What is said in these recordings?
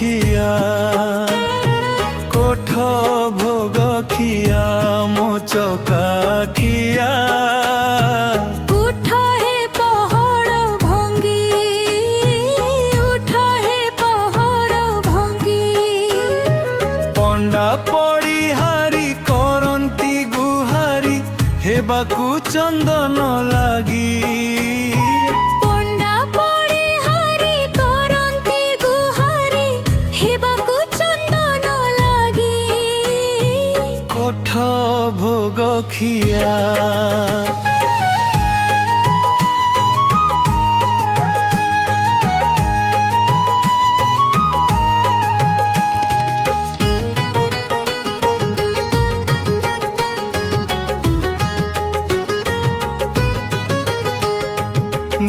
ଖିଆ কোঠ ভোগ খিয়া ମୋ ଚକା ଖିଆ উঠ হে পহড় ভঙ্গি উঠ হে পহড় ভঙ্গি ପଣ୍ଡା ପଡ଼ିହାରି କରନ୍ତି ଗୁହାରି ହେବାକୁ ଚନ୍ଦନ ଲାଗି পণ্ডা পড়িহারি করন্তি গুহারি হেবাকু চন্দন লাগি কোঠ ভোগ খিয়া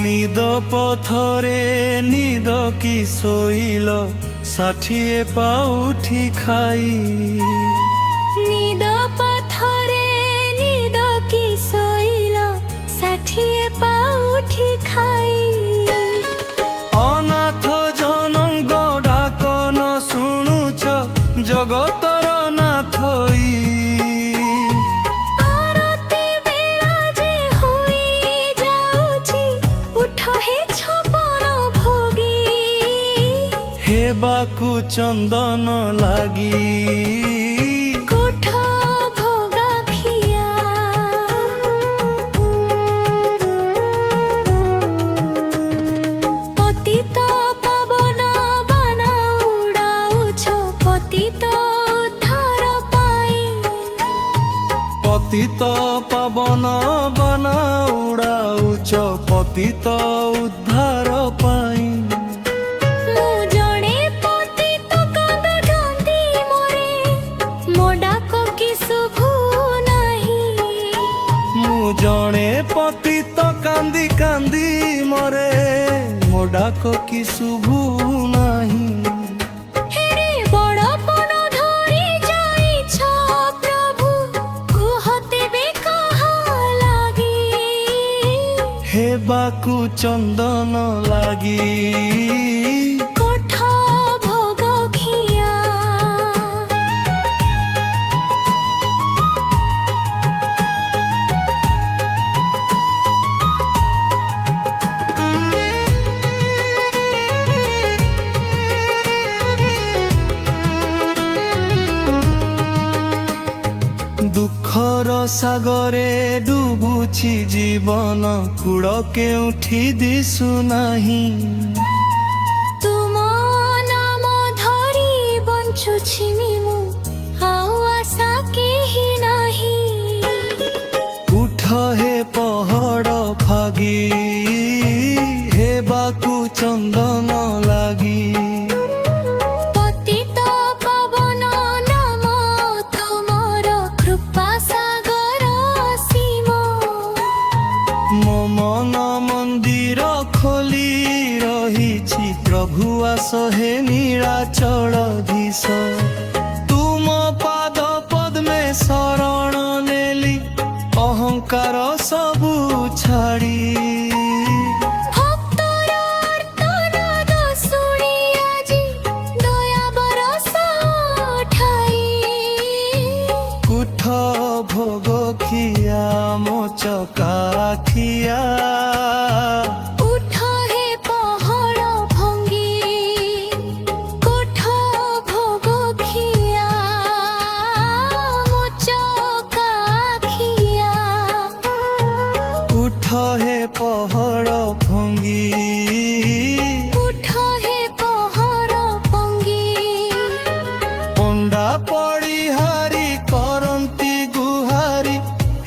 নিদ পথরে নিদ কি শোইল 60 পাউঠি খাই নিদ পথরে নিদ কি শোইল 60 পাউঠি খাই অনাথ জনঙ্গ ডাক ন শুণুছ জগতর নাথই আরতি বেলা যে হই যাউছি উঠ হে ছপন ভোগী হেବାକୁ চন্দন লাগি কোঠ ভোগ খিয়া পতিত পাবন বানা উড়াউছ পতিত উদ্ধার পাই পতিত পাবন বনা উড়াউছ পতিত উদ্ধার পাই মু জଣେ পতিত কাନ୍ଦ କାନ୍ଦି ମରେ ମୋ ଡାକ କି ଶୁଭୁ ନାହିଁ ମୁଁ ଜଣେ ପତିତ କାନ୍ଦି କାନ୍ଦି ମରେ ମୋ ଡାକ କି ଶୁଭୁ ନାହିଁ ହେରେ ବଡ଼ପଣ ଧରି ଯାଇଛ ପ୍ରଭୁ କୁହ ତେବେ କାହା ଲାଗି ହେବାକୁ ଚନ୍ଦନ ଲାଗି କୋଠ ଭୋଗ ଖିଆ ଦୁଃଖର ସାଗରେ ଡୁବୁଛି ଜୀବନ କୂଳ କେଉଁଠି ଦିଶୁନାହିଁ ତୁମ ନାମ ଧରି ବଞ୍ଚୁଛି ମୁଁ ଆଉ ଆଶା କେହି ନାହିଁ ଉଠ ହେ ପହଡ଼ ଫାଗି ହେବାକୁ ଚନ୍ଦନ ଲାଗି ପତିତ ପାବନ ନାମ ତୁମର କୃପା ସାଗର ସୀମ ମୋ ମନ ମନ୍ଦିର ଖୋଲି ରହିଛି ପ୍ରଭୁ ଆସ ହେ ନୀଳାଚଳଧୀଶ ତୁମ ପାଦ ପଦ୍ମେ ଶରଣ ନେଲି ଅହଙ୍କାର ସବୁ ଛାଡ଼ି ଭକ୍ତର ଆର୍ତ୍ତନାଦ ଶୁଣି ଆଜି ଦୟା ବରଷ ଠାଇ କୁଠ ଭୋଗ ଖିଆ ମୋ ଚକା ଖିଆ ଉଠ হে ପହଡ଼ ଭଙ୍ଗି କୋଠ ଭୋଗ ଖିଆ ମୋ ଚକା ଖିଆ ଉଠ ହେ ପହଡ଼ ଭଙ୍ଗି ଉଠ হে ପହଡ଼ ଭଙ୍ଗି ପଣ୍ଡା ପଡ଼ିହାରି କରନ୍ତି ଗୁହାରି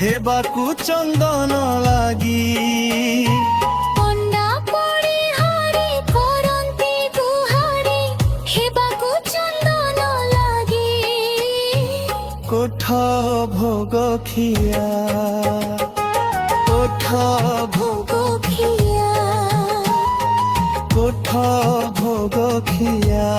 ହେବାକୁ ଚନ୍ଦନ ଲାଗି ପଣ୍ଡା ପଡ଼ିହାରି କରନ୍ତି ଗୁହାରି ହେବାକୁ ଚନ୍ଦନ ଲାଗି କୋଠ ଭୋଗ ଖିଆ କୋଠ ଭୋଗ ଖିଆ କୋଠ ଭୋଗ ଖିଆ